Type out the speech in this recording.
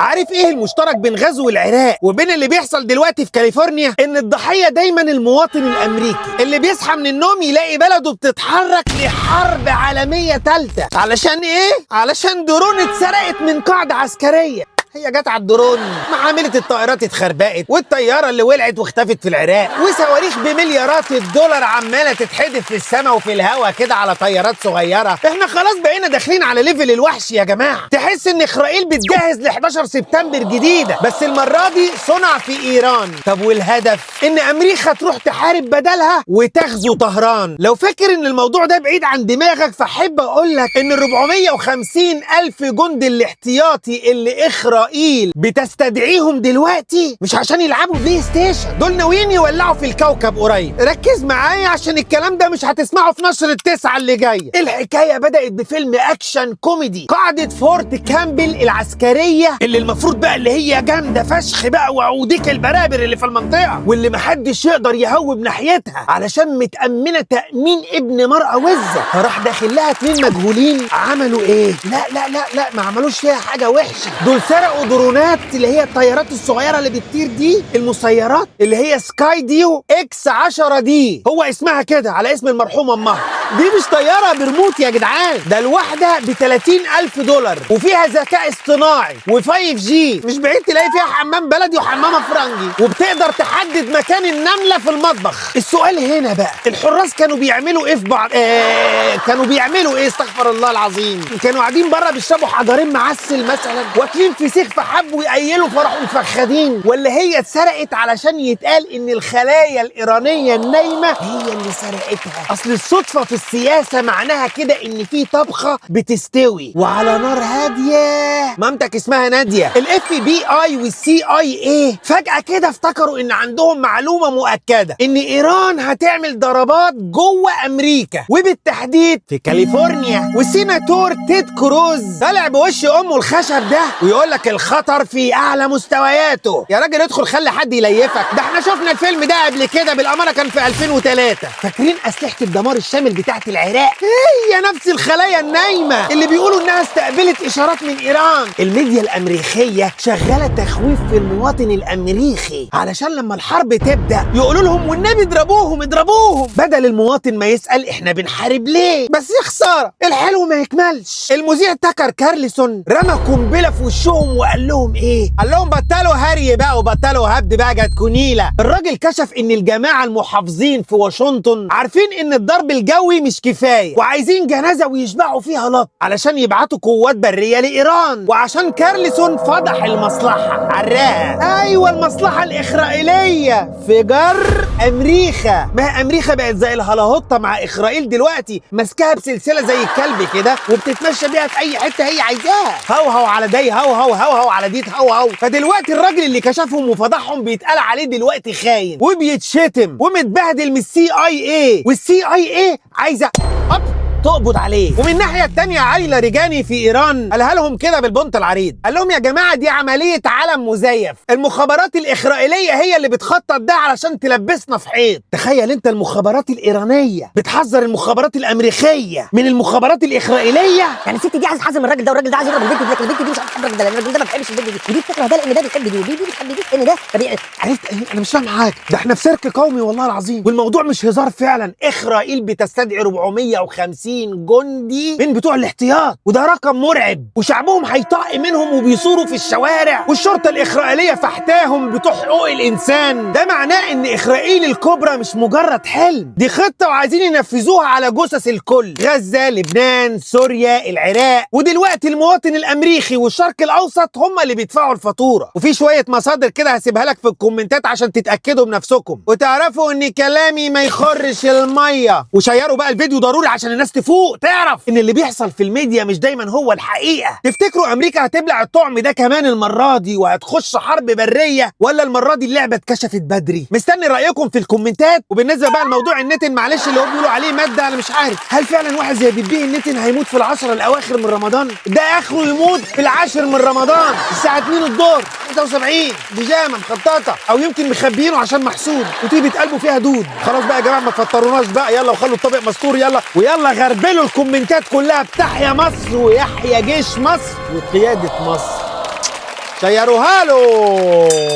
عارف ايه المشترك بين غزو العراق وبين اللي بيحصل دلوقتي في كاليفورنيا؟ ان الضحيه دايما المواطن الامريكي اللي بيصحى من النوم يلاقي بلده بتتحرك لحرب عالميه ثالثه. علشان ايه؟ علشان درون اتسرقت من قاعده عسكريه. هي جت على الدرون، محاملة الطائرات اتخربقت، والطيارة اللي ولعت واختفت في العراق، وصواريخ بمليارات الدولار عمالة تتحدف في السماء وفي الهواء كده على طيارات صغيرة. احنا خلاص بقينا داخلين على ليفل الوحش يا جماعة. تحس ان اسرائيل بتجهز ل 11 سبتمبر جديدة، بس المرة دي صنع في ايران. طب والهدف؟ ان امريكا تروح تحارب بدلها وتغزو طهران. لو فاكر ان الموضوع ده بعيد عن دماغك، فاحب اقول لك ان 450 الف جند الاحتياطي اللي اسرائيل بتستدعيهم دلوقتي مش عشان يلعبوا بلاي ستيشن، دول ناويين يولعوا في الكوكب قريب. ركز معايا عشان الكلام ده مش هتسمعه في نشر التسعة اللي جاية. الحكاية بدأت بفيلم اكشن كوميدي، قاعدة فورت كامبل العسكرية اللي المفروض بقى اللي هي جامدة فشخ بقى، وعوديك البرابر اللي في المنطقة واللي محدش يقدر يهوب ناحيتها علشان متأمنة تأمين ابن مرأة وزة. فراح داخل لها 2 مجهولين. عملوا ايه؟ لا ما عملوش فيها حاجة وحشة. دول سرقوا درونات اللي هي الطيارات الصغيره اللي بتطير دي، المسيرات اللي هي سكاي ديو اكس 10 دي، هو اسمها كده على اسم المرحوم امها. دي مش طياره برموت يا جدعان، ده الواحده ب 30,000 دولار وفيها ذكاء اصطناعي و5G، مش بعيد تلاقي فيها حمام بلدي وحمام افرنجي، وبتقدر تحدد مكان النمله في المطبخ. السؤال هنا بقى، الحراس كانوا بيعملوا ايه في بعض؟ كانوا بيعملوا ايه؟ استغفر الله العظيم. كانوا قاعدين بره بيشربوا حجرين معسل مثلا، واكلين فسيخ فحبوا يقيلوا فرحوا مفخدين، ولا هي اتسرقت علشان يتقال ان الخلايا الايرانيه النايمه هي اللي سرقتها؟ اصل الصدفه في السياسه معناها كده ان في طبخه بتستوي وعلى نار هاديه. مامتك اسمها ناديه. FBI والCIA فجاه كده افتكروا ان عندهم معلومه مؤكده ان ايران هتعمل ضربات جوه امريكا وبالتحديد في كاليفورنيا. والسيناتور تيد كروز طالع بوش امه الخشب ده ويقول لك الخطر في اعلى مستوياته. يا راجل ادخل خلي حد يليفك، ده احنا شفنا الفيلم ده قبل كده بالامانه، كان في 2003. فاكرين اسلحه الدمار الشامل بتاعت العراق؟ هي نفس الخلايا النايمه اللي بيقولوا انها استقبلت اشارات من ايران. الميديا الامريكيه شغاله تخويف في المواطن الامريكي علشان لما الحرب تبدا يقولوا لهم والنبي اضربوهم اضربوهم، بدل المواطن ما يسال احنا بنحارب ليه. بس يا خساره الحلو ما يكملش. المذيع تاكر كارلسون رمى قنبله في وشهم وقال لهم ايه؟ قال لهم بطلوا هري بقى وبطلوا هبد بقى، جاتكوا نيله. الراجل كشف ان الجماعه المحافظين في واشنطن عارفين ان الضرب الجوي مش كفايه وعايزين جنازه ويشبعوا فيها لط علشان يبعتوا قوات بريه لايران. وعشان كارلسون فضح المصلحه عراها، ايوه المصلحه الاسرائيليه في جر امريكا. ما امريكا بقت زي الهلاهوطه مع اسرائيل دلوقتي، ماسكاها بسلسله زي الكلب كده وبتتمشى بيها في اي حته هي عايزاها. هو على دي هو على دي هو. فدلوقتي الراجل اللي كشفهم وفضحهم بيتقال عليه دلوقتي خاين وبيتشتم ومتبهدل من CIA، والCIA عايزه تقبض عليه. ومن الناحيه الثانيه عايله ريجاني في ايران قالها لهم كده بالبنط العريض، قال لهم يا جماعه دي عمليه علم مزيف، المخابرات الاسرائيليه هي اللي بتخطط ده علشان تلبسنا في حيط. تخيل انت المخابرات الايرانيه بتحذر المخابرات الامريكيه من المخابرات الاسرائيليه. يعني الست دي عايز تحزم الراجل ده، والراجل ده عايز يضرب البنت دي، لكن البنت دي مش عايز تحب الراجل ده لان الراجل ده ما بيحبش البنت دي، ودي بتكره ده لان ده بيحب دي، ودي بتحب دي لان ده عرفت انا مش فاهم حاجه. ده احنا في سيرك قومي والله العظيم، والموضوع مش هزار فعلا. اسرائيل بتستدعي 450 جندي من بتوع الاحتياط، وده رقم مرعب، وشعبهم هيطق منهم وبيصوروا في الشوارع، والشرطه الاسرائيليه فحتاهم بتوع حقوق الانسان. ده معناه ان اسرائيل الكبرى مش مجرد حلم، دي خطه وعايزين ينفذوها على جثث الكل. غزه، لبنان، سوريا، العراق، ودلوقتي المواطن الامريكي والشرق الاوسط هم اللي بيدفعوا الفاتوره. وفي شويه مصادر كده هسيبها لك في الكومنتات عشان تتاكدوا بنفسكم وتعرفوا ان كلامي ما يخرش الميه. وشيروا بقى الفيديو ضروري عشان الناس تفوق تعرف ان اللي بيحصل في الميديا مش دايما هو الحقيقه. تفتكروا امريكا هتبلع الطعم ده كمان المره دي وهتخش حرب بريه، ولا المره دي اللعبه اتكشفت بدري؟ مستني رايكم في الكومنتات. وبالنسبه بقى لموضوع النتن، معلش اللي هو بيقولوا عليه ماده، انا مش عارف هل فعلا واحد زي بيبيه النتن هيموت في العشر الاواخر من رمضان؟ ده اخره يموت في العاشر من رمضان الساعه 2 الظهر 73 بيجامه مخططه، او يمكن مخبيينه عشان محسود وطيبه قلبه فيها دود. خلاص بقى يا جماعه ما تفطروناش بقى، يلا وخلوا الطبق مستور، يلا ويلا غربلوا الكومنتات كلها بتحيا مصر ويحيا جيش مصر وقياده مصر. شيروها له.